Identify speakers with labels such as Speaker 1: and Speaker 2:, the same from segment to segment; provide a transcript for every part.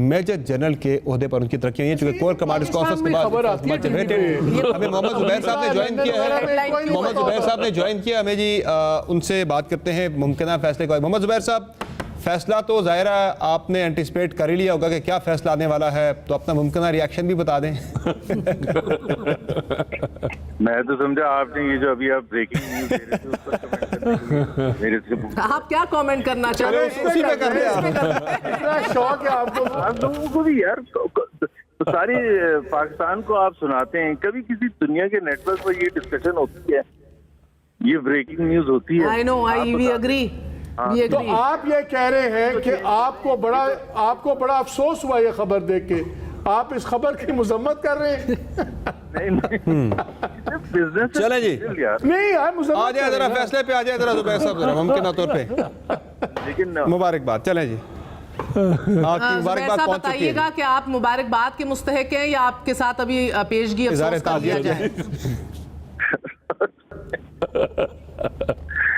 Speaker 1: Major general के ओहदे पर उनकी तरक्की हुई है, चूंकि कोर कमांडर्स कॉन्फ्रेंस के बाद हमें मोहम्मद जुबैर साहब ने ज्वाइन किया है। मोहम्मद जुबैर साहब ने ज्वाइन किया हमें जी, उनसे बात करते हैं मुमकिन फैसले का। मोहम्मद जुबैर साहब, फैसला तो ज़ाहिर है आपने एंटिसिपेट कर ही लिया होगा कि क्या फैसला आने वाला है, तो अपना मुमकिन रिएक्शन भी बता दें।
Speaker 2: मैं तो समझा आपने ये जो अभी आप ब्रेकिंग न्यूज़ दे रहे थे उस पर कमेंट करने मेरे से
Speaker 3: आप क्या कमेंट करना चाह रहे हैं?
Speaker 1: उसी पे कर रहे हैं।
Speaker 4: इतना शौक है आपको,
Speaker 2: आप लोगों को भी यार तो सारी पाकिस्तान को आप सुनाते हैं, कभी किसी दुनिया के नेटवर्क पर ये डिस्कशन होती है, ये ब्रेकिंग न्यूज़ होती है।
Speaker 3: I know, we agree.
Speaker 4: तो आप ये कह रहे हैं कि आपको बड़ा अफसोस हुआ ये खबर देख के, आप इस खबर की मजम्मत कर रहे हैं?
Speaker 2: बिजनेस
Speaker 1: चले जी,
Speaker 4: नहीं यार,
Speaker 1: आ जाए जरा फैसले पे, आ जाए जरा जुबैर साहब जरा मुमकिन तौर पे।
Speaker 2: लेकिन
Speaker 1: मुबारकबाद, चलें जी। आपकी मुबारकबाद पहुंच चुकी है।
Speaker 3: बताइएगा कि आप मुबारकबाद के मुस्तहिक हैं या आपके साथ अभी पेशगी अफसोस कर दिया जाए?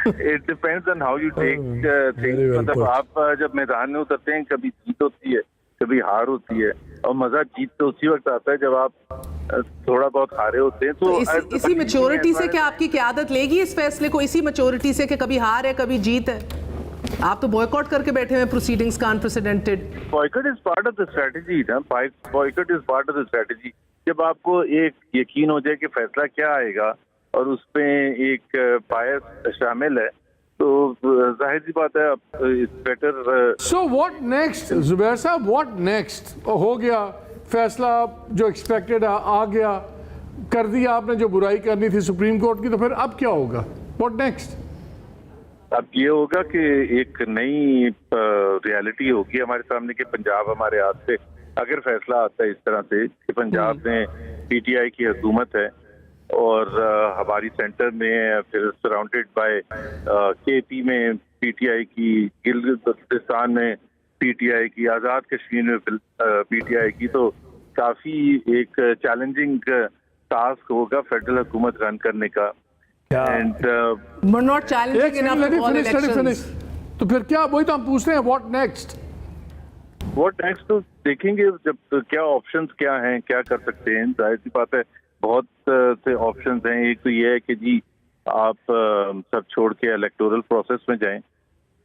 Speaker 2: It depends on how you take things. मतलब आप जब मैदान में उतरते हैं, कभी जीत होती है, कभी हार होती है, और मजा जीत तो उसी वक्त आता है जब आप थोड़ा बहुत हारे होते हैं। तो
Speaker 3: इसी मैच्योरिटी से क्या आपकी क़यादत लेगी इस फैसले को, इसी मैच्योरिटी से कि कभी हार है कभी जीत है? आप तो बॉयकॉट करके बैठे हुए प्रोसीडिंग्स का, unprecedented.
Speaker 2: Boycott is part of the strategy ना, boycott is part of the strategy. जब आपको एक यकीन हो जाए कि फैसला क्या आएगा और उसमें एक बायस शामिल है, तो जाहिर सी बात है it's better.
Speaker 4: So what next Zubair साहब, व्हाट नेक्स्ट? हो गया फैसला जो एक्सपेक्टेड आ गया, कर दिया आपने जो बुराई करनी थी सुप्रीम कोर्ट की, तो फिर अब क्या होगा? What next?
Speaker 2: अब ये होगा कि एक नई रियलिटी होगी हमारे सामने कि पंजाब हमारे हाथ से, अगर फैसला आता है इस तरह से कि पंजाब में पीटीआई की हुकूमत है और हमारी सेंटर में, फिर सराउंडेड बाय केपी में पीटीआई की, गिलगित-बल्तिस्तान में पीटीआई की, आज़ाद कश्मीर में पीटीआई की, तो काफ़ी एक चैलेंजिंग टास्क होगा फेडरल हुकूमत रन करने का। And
Speaker 3: not challenging enough to call elections.
Speaker 4: तो फिर क्या, वही तो हम पूछते हैं, व्हाट नेक्स्ट?
Speaker 2: व्हाट नेक्स्ट तो देखेंगे जब क्या ऑप्शंस क्या हैं, क्या कर सकते हैं। जाहिर सी बात है बहुत से ऑप्शंस हैं। एक तो ये है कि जी आप सब छोड़ के इलेक्टोरल प्रोसेस में जाएं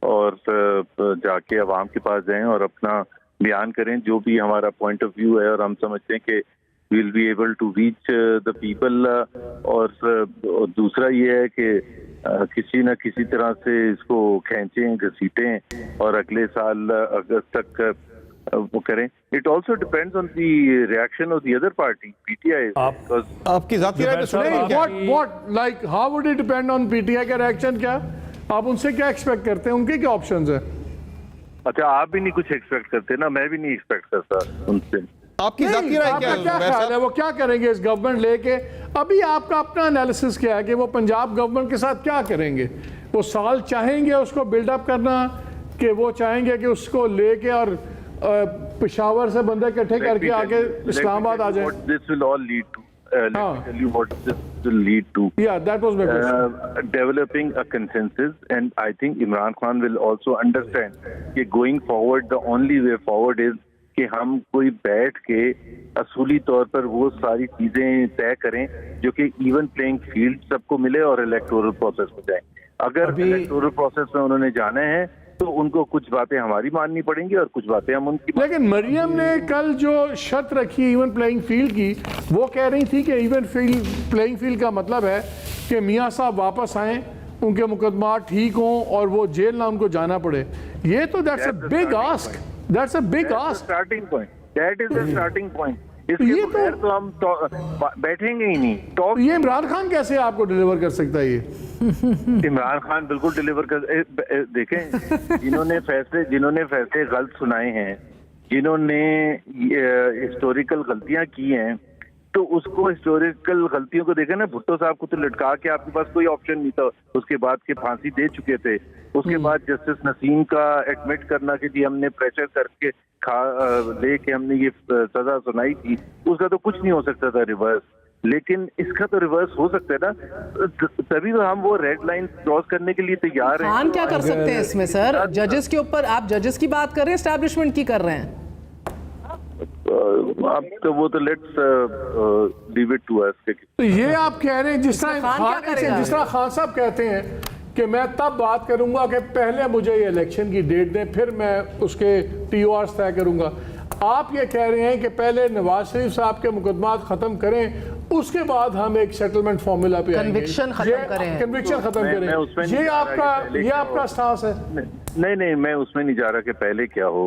Speaker 2: और जाके अवाम के पास जाएं और अपना बयान करें जो भी हमारा पॉइंट ऑफ व्यू है, और हम समझते हैं कि we'll be able to reach the people। और दूसरा ये है कि किसी न किसी तरह से इसको खींचें, घसीटें और अगले साल अगस्त तक वो करें। It also depends on the reaction of the other party, PTI.
Speaker 1: आपकी जाती राय तो सुनेंगे क्या?
Speaker 4: What like how would it depend on PTI का रिएक्शन? क्या आप उनसे क्या एक्सपेक्ट करते हैं? उनके क्या ऑप्शंस हैं?
Speaker 2: अच्छा, आप भी नहीं कुछ एक्सपेक्ट करते ना, मैं भी नहीं एक्सपेक्ट करता उनसे।
Speaker 1: आपकी जाती राय क्या
Speaker 4: ख्याल है, वो क्या करेंगे इस गवर्नमेंट लेके? अभी आपका अपना एनालिसिस क्या है कि वो पंजाब गवर्नमेंट के साथ क्या करेंगे? वो साल चाहेंगे उसको बिल्डअप करना, कि वो चाहेंगे कि उसको लेके और पेशावर से बंदे इकट्ठे करके आके इस्लामाबाद आ जाए?
Speaker 2: This will all lead to, let me tell you what this will lead to.
Speaker 4: Yeah, that was my question.
Speaker 2: Developing a consensus, and I think Imran Khan will also understand कि going forward the only way forward is कि हम कोई बैठ के असूली तौर पर वो सारी चीजें तय करें जो कि इवन प्लेइंग फील्ड सबको मिले और इलेक्टोरल प्रोसेस में जाए। अगर इलेक्टोरल प्रोसेस में उन्होंने जाना है तो उनको कुछ बातें हमारी माननी पड़ेंगी और कुछ बातें हम उनकी।
Speaker 4: लेकिन मरियम ने कल जो शर्त रखी इवन प्लेइंग फील्ड की, वो कह रही थी कि इवन प्लेइंग फील्ड का मतलब है कि मियाँ साहब वापस आएं, उनके मुकदमा ठीक हों और वो जेल ना उनको जाना पड़े। ये तो that's a big ask, that's a big ask.
Speaker 2: Starting point, that is the starting point. इसके
Speaker 4: ये
Speaker 2: बगैर तो हम बैठेंगे ही नहीं। टॉक
Speaker 4: ये इमरान खान कैसे आपको डिलीवर कर सकता है? ये
Speaker 2: इमरान खान बिल्कुल डिलीवर कर। देखें, जिन्होंने फैसले गलत सुनाए हैं, जिन्होंने हिस्टोरिकल गलतियां की हैं, तो उसको हिस्टोरिकल गलतियों को देखें ना। भुट्टो साहब को तो लटका के आपके पास कोई ऑप्शन नहीं था, उसके बाद के फांसी दे चुके थे। उसके बाद जस्टिस नसीम का एडमिट करना कि जी हमने प्रेशर करके लेके हमने ये सजा सुनाई थी, उसका तो कुछ नहीं हो सकता था रिवर्स। लेकिन इसका तो रिवर्स हो सकता है ना, तभी तो हम वो रेड लाइन क्रॉस करने के लिए तैयार हैं।
Speaker 3: खान क्या कर सकते हैं इसमें सर? जजेस के ऊपर आप जजेस की बात कर रहे हैं, एस्टैब्लिशमेंट की कर रहे हैं?
Speaker 2: अब तो वो तो let's leave it to us.
Speaker 4: तो ये आप कह रहे हैं जिस तरह
Speaker 3: खान क्या करेगा?
Speaker 4: जिस तरह खान साहब कहते हैं कि मैं तब बात करूंगा कि पहले मुझे ये इलेक्शन की डेट दें, फिर मैं उसके TORs तय करूंगा। आप ये कह रहे हैं कि पहले नवाज शरीफ साहब के मुकदमात खत्म करें, उसके बाद हम एक सेटलमेंट फॉर्मूला पे आएंगे,
Speaker 3: कन्विक्शन खत्म करें,
Speaker 4: कन्विक्शन खत्म
Speaker 2: मैं उसमें
Speaker 4: करें।
Speaker 2: नहीं
Speaker 4: ये
Speaker 2: जा रहा
Speaker 4: आपका
Speaker 2: कि
Speaker 4: ये आपका स्टांस है?
Speaker 2: नहीं, मैं उसमें नहीं जा रहा कि पहले क्या हो,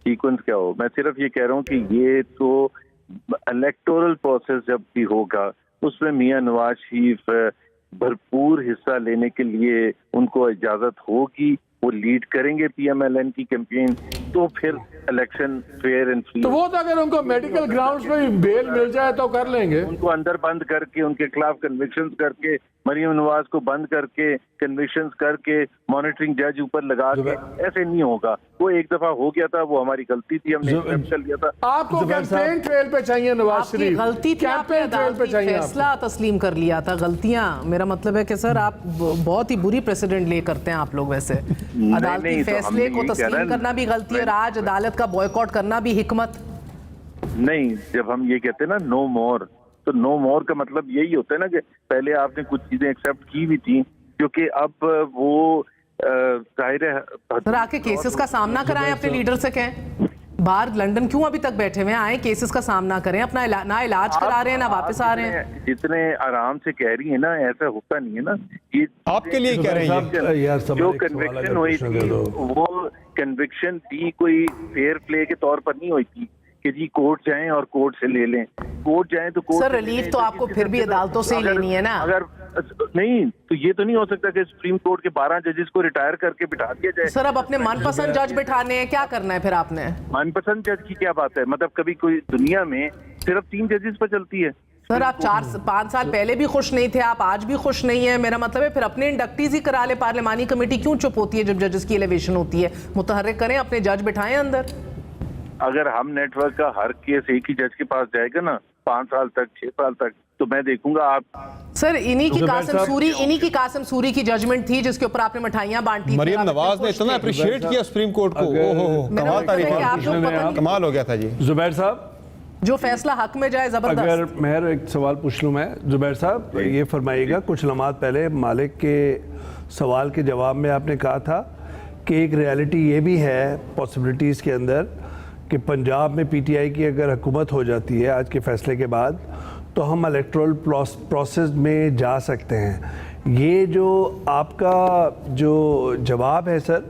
Speaker 2: सीक्वेंस क्या हो। मैं सिर्फ ये कह रहा हूँ कि ये तो इलेक्टोरल प्रोसेस जब भी होगा उसमें मियां नवाज शरीफ भरपूर हिस्सा लेने के लिए उनको इजाजत होगी, वो लीड करेंगे PMLN की कैंपेन, तो फिर इलेक्शन फेयर एंड फ्री।
Speaker 4: तो वो तो अगर उनको मेडिकल ग्राउंड्स पे भी बेल मिल जाए तो कर लेंगे।
Speaker 2: उनको अंदर बंद करके, उनके खिलाफ कन्विक्शंस करके, मरियम नवाज को बंद करके, कन्विक्शंस करके, मॉनिटरिंग जज ऊपर लगा के, ऐसे नहीं होगा। वो एक दफा हो गया था, वो हमारी गलती थी, हमने एक्सेप्ट कर लिया था।
Speaker 4: आपको कैंपेन ट्रेल पे चाहिए नवाज
Speaker 3: आपकी
Speaker 4: शरीफ,
Speaker 3: गलती थी, आपने
Speaker 4: कैंपेन ट्रेल पे
Speaker 3: अदालती
Speaker 4: चाहिए आपको।
Speaker 3: फैसला तस्लीम कर लिया था। गलतियां, मेरा मतलब है कि सर आप बहुत ही बुरी प्रेसिडेंट ले करते हैं आप लोग वैसे। अदालती
Speaker 2: नहीं, तो हम
Speaker 3: फैसले को
Speaker 2: यही कह रहे
Speaker 3: तस्लीम
Speaker 2: हैं।
Speaker 3: करना भी गलती है, आज अदालत का बॉयकॉट करना भी हिकमत।
Speaker 2: नहीं, जब हम ये कहते हैं ना नो मोर, तो नो मोर का मतलब यही होता है ना कि पहले आपने कुछ चीजें एक्सेप्ट की भी थी, क्योंकि अब वो जाहिर है
Speaker 3: सर आके केसेस का सामना कराएं, अपने लीडर से कहें बाहर लंदन क्यों अभी तक बैठे हुए हैं, आए केसेस का सामना करें, अपना ना इलाज करा रहे हैं ना वापस आ रहे हैं।
Speaker 2: जितने आराम से कह रही है ना, ऐसा होता नहीं है ना। ये
Speaker 1: आपके लिए कह रहे हैं
Speaker 5: यार
Speaker 2: जो कन्विक्शन हुई थी वो कन्विक्शन थी कोई फेयर प्ले के तौर पर नहीं हुई थी कि जी कोर्ट जाएं और कोर्ट से ले लें। कोर्ट जाएं तो कोर्ट
Speaker 3: सर रिलीफ तो आपको फिर भी अदालतों से ही लेनी है ना।
Speaker 2: अगर नहीं तो ये तो नहीं हो सकता कि सुप्रीम कोर्ट के 12 जजेस को रिटायर करके बिठा दिया जाए।
Speaker 3: सर अब अपने मनपसंद जज बिठाने हैं, क्या करना है फिर आपने?
Speaker 2: मनपसंद जज की क्या बात है? मतलब कभी कोई दुनिया में सिर्फ 3 जजेस पर चलती है।
Speaker 3: सर आप 4-5 साल पहले भी खुश नहीं थे, आप आज भी खुश नहीं है। मेरा मतलब है फिर अपने इंडक्टीज ही करा ले। पार्लिमानी कमेटी क्यों चुप होती है जब जजेस की एलिवेशन होती है? मुतहर्रिक करें, अपने जज बिठाएं अंदर।
Speaker 2: अगर हम नेटवर्क का हर केस एक ही जज के पास जाएगा ना 5 साल तक 6 साल तक, तो मैं देखूंगा आप।
Speaker 3: सर इन्हीं की कासिम सूरी की जजमेंट थी जिसके ऊपर आपने मिठाइयां बांटी।
Speaker 1: मरियम नवाज ने इतना अप्रिशिएट किया सुप्रीम कोर्ट को, ओहो कमाल तारीफ, कमाल हो गया था जी।
Speaker 5: जुबैर साहब,
Speaker 3: जो फैसला हक में जाए जबरदस्त।
Speaker 5: अगर मैं एक सवाल पूछ लूँ मैं, जुबैर साहब ये फरमाइएगा, कुछ लम्हात पहले मालिक के सवाल के जवाब में आपने कहा था कि एक रियलिटी ये भी है पॉसिबिलिटीज़ के अंदर कि पंजाब में PTI की अगर हुकूमत हो जाती है आज के फैसले के बाद तो हम इलेक्टोरल प्रोसेस में जा सकते हैं। ये जो आपका जो जवाब है सर,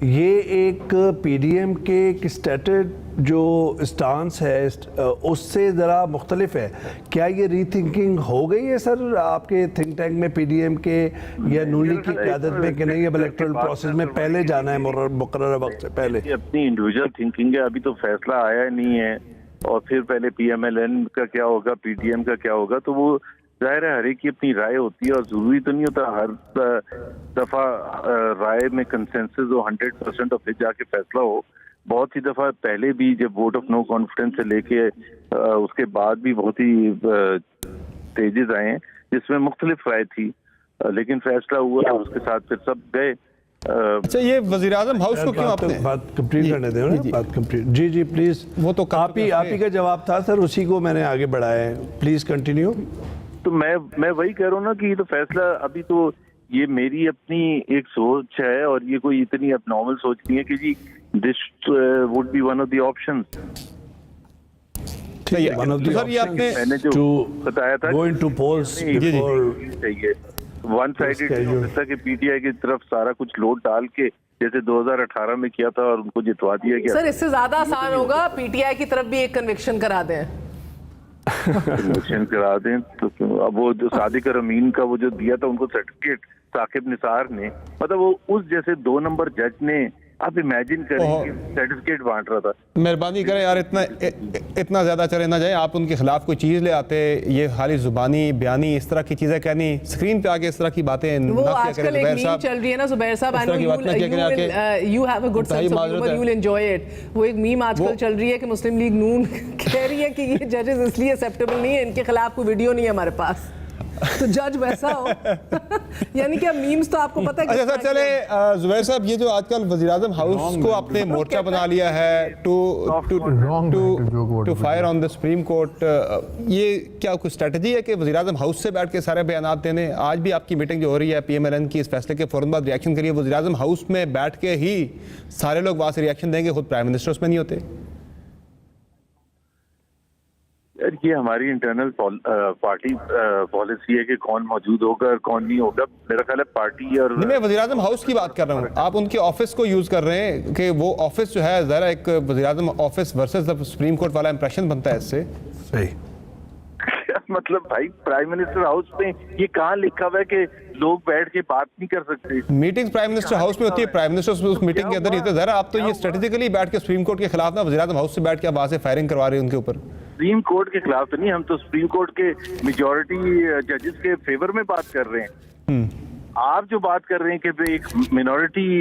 Speaker 5: ये एक PDM के एक स्टेटेड जो स्टांस है उससे ज़रा मुख्तलिफ है। क्या ये रीथिंकिंग हो गई है सर आपके थिंक टैंक में PDM के या नून लीग की क़यादत में कि नहीं अब इलेक्टोरल प्रोसेस में पहले जाना है मुकर्रर वक्त से पहले?
Speaker 2: अपनी इंडिविजुअल थिंकिंग है, अभी तो फैसला आया नहीं है, और फिर पहले PMLN का क्या होगा, PDM का क्या होगा, तो वो जाहिर है हर एक की अपनी राय होती है, और जरूरी तो नहीं होता हर दफा राय में कंसेंसस हो, 100% ऑफ फिर जाके फैसला हो। बहुत ही दफा पहले भी जब वोट ऑफ नो कॉन्फिडेंस से लेके उसके बाद भी बहुत ही स्टेजेस आए हैं जिसमें मुख्तलिफ राय थी, लेकिन फैसला हुआ, उसके साथ फिर सब गए।
Speaker 1: अच्छा ये वज़ीर-ए-आज़म हाउस को क्यों आपने
Speaker 5: बात कंप्लीट करने दें ना, बात कंप्लीट। जी प्लीज,
Speaker 1: वो तो
Speaker 5: आप ही का जवाब था सर, उसी को मैंने आगे बढ़ाया है, प्लीज कंटिन्यू।
Speaker 2: तो मैं वही कह रहा हूँ ना कि ये तो फैसला अभी तो ये मेरी अपनी एक सोच है, और ये कोई इतनी अबनॉर्मल सोच नहीं है कि जी this would be one of the options.
Speaker 1: Sir ये आपने
Speaker 2: मैंने जो बताया था
Speaker 5: go into polls before
Speaker 2: चाहिए वन साइडेड नहीं हो सकता कि PTI की तरफ सारा कुछ लोड डाल के जैसे 2018 में किया था और उनको जितवा दिया गया।
Speaker 3: सर इससे ज्यादा आसान होगा PTI की तरफ भी एक कन्विक्शन करा दें।
Speaker 2: कन्विक्शन करा दें तो अब वो जो सादिक और अमीन का वो जो दिया था उनको सर्टिफिकेट साकिब निसार ने, मतलब वो उस जैसे 2 नंबर जज ने, आप इमेजिन करें सर्टिफिकेट बांट रहा था।
Speaker 1: मेहरबानी करें यार, इतना ज्यादा चले ना जाए, आप उनके खिलाफ कोई चीज ले आते, ये खाली जुबानी बयानी इस तरह की चीजें कहनी, स्क्रीन पे आके इस तरह की बातें
Speaker 3: वो आजकल एक मीम चल रही है ना जुबैर साहब, I know you have a good sense of humour, you will enjoy it. वो एक मीम आजकल चल रही है कि मुस्लिम लीग नून कह रही है कि ये जजेस इसलिए एक्सेप्टेबल नहीं है, इनके खिलाफ कोई वीडियो नहीं है हमारे पास। तो जज वैसा हो। यानी कि मीम्स तो आपको पता है।
Speaker 1: अच्छा सर चले जुबैर साहब, ये जो आजकल वज़ीर-ए-आज़म हाउस को आपने मोर्चा बना लिया है to fire on the supreme Court, ये क्या कोई स्ट्रेटजी है कि वज़ीर-ए-आज़म हाउस से बैठ के सारे बयान देने? आज भी आपकी मीटिंग जो हो रही है PMLN की, इस फैसले के फौरन बाद रिएक्शन करिए, वज़ीर-ए-आज़म हाउस में बैठ के ही सारे लोग वहाँ से रिएक्शन देंगे, खुद प्राइम मिनिस्टर उसमें नहीं होते?
Speaker 2: ये हमारी इंटरनल पार्टी पॉलिसी है कि कौन मौजूद होगा और कौन नहीं होगा। मेरा ख्याल है पार्टी और
Speaker 1: नहीं, मैं वज़ीर-ए-आज़म हाउस की बात कर रहा हूँ। आप उनके ऑफिस को यूज़ कर रहे हैं कि वो ऑफिस जो है ज़रा एक वज़ीर-ए-आज़म office versus the supreme court वाला इंप्रेशन बनता है इससे।
Speaker 5: सही।
Speaker 2: मतलब भाई प्राइम मिनिस्टर हाउस में ये कहाँ लिखा हुआ है कि लोग बैठ के बात नहीं कर सकते?
Speaker 1: मीटिंग प्राइम मिनिस्टर हाउस में होती है, प्राइम मिनिस्टर उस मीटिंग के अंदर ही होते हैं। ज़रा आप तो ये स्ट्रेटेजिकली बैठ के सुप्रीम कोर्ट के खिलाफ ना वज़ीर-ए-आज़म हाउस से बैठ के वहाँ से फायरिंग करवा रहे हैं उनके ऊपर।
Speaker 2: सुप्रीम कोर्ट के खिलाफ तो नहीं, हम तो सुप्रीम कोर्ट के मेजॉरिटी जजेस के फेवर में बात कर रहे हैं। आप जो बात कर रहे हैं कि एक मिनॉरिटी